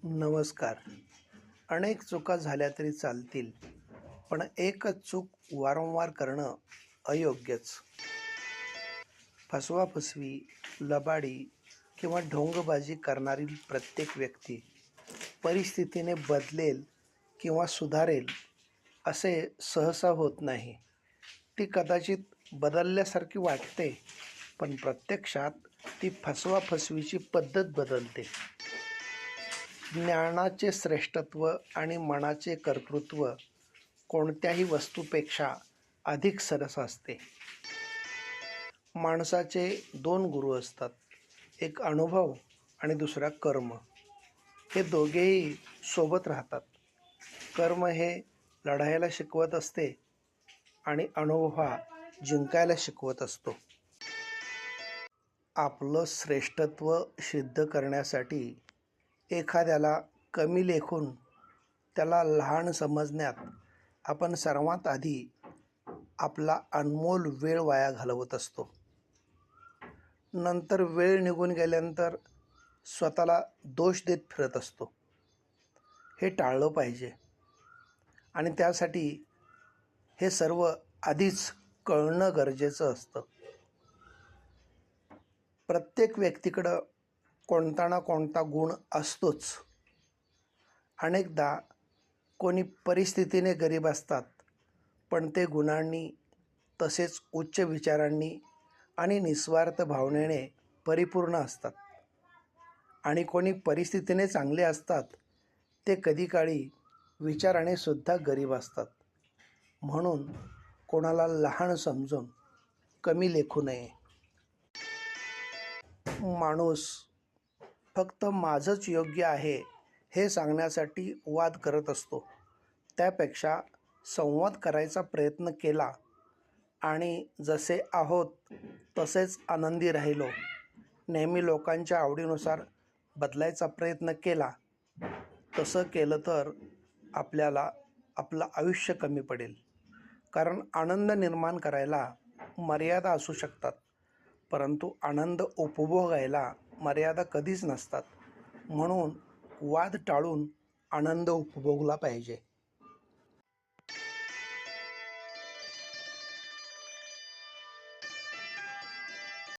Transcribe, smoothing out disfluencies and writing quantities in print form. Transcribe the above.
नमस्कार. अनेक चुका झाल्या तरी चालतील, पण एकच चूक वारंवार करणं अयोग्यच. फसवाफसवी, लबाडी किंवा ढोंगबाजी करणारी प्रत्येक व्यक्ती परिस्थितीने बदलेल किंवा सुधारेल असे सहसा होत नाही. ती कदाचित बदलल्यासारखी वाटते, पण प्रत्यक्षात ती फसवाफसवीची पद्धत बदलते. ज्ञानाचे श्रेष्ठत्व आणि मनाचे कर्तृत्व कोणत्याही वस्तूपेक्षा अधिक सरस असते. माणसाचे दोन गुरु असतात, एक अनुभव आणि दुसरा कर्म. हे दोघेही सोबत राहतात. कर्म हे लढायला शिकवत असते आणि अनुभव हा जिंकायला शिकवत असतो. आपलं श्रेष्ठत्व सिद्ध करण्यासाठी एखाद्याला कमी लेखून त्याला लहान समजण्यात आपण सर्वात आधी आपला अनमोल वेळ वाया घालवत असतो. नंतर वेळ निघून गेल्यानंतर स्वतःला दोष देत फिरत असतो. हे टाळलं पाहिजे आणि त्यासाठी हे सर्व आधीच कळणं गरजेचं असतं. प्रत्येक व्यक्तीकडं कोणता ना कोणता गुण असतोच. अनेकदा कोणी परिस्थितीने गरीब असतात, पण ते गुणांनी तसेच उच्च विचारांनी आणि निस्वार्थ भावनेने परिपूर्ण असतात. आणि कोणी परिस्थितीने चांगले असतात, ते कधीकाळी विचाराने सुद्धा गरीब असतात. म्हणून कोणाला लहान समजून कमी लेखू नये. माणूस फक्त माझंच योग्य आहे हे सांगण्यासाठी वाद करत असतो. त्यापेक्षा संवाद करायचा प्रयत्न केला आणि जसे आहोत तसेच आनंदी राहिलो, नेहमी लोकांच्या आवडीनुसार बदलायचा प्रयत्न केला, तसं केलं तर आपल्याला आपलं आयुष्य कमी पडेल. कारण आनंद निर्माण करायला मर्यादा असू शकतात, परंतु आनंद उपभोगायला मर्यादा कधीच नसतात. म्हणून वाद टाळून आनंद उपभोगला पाहिजे.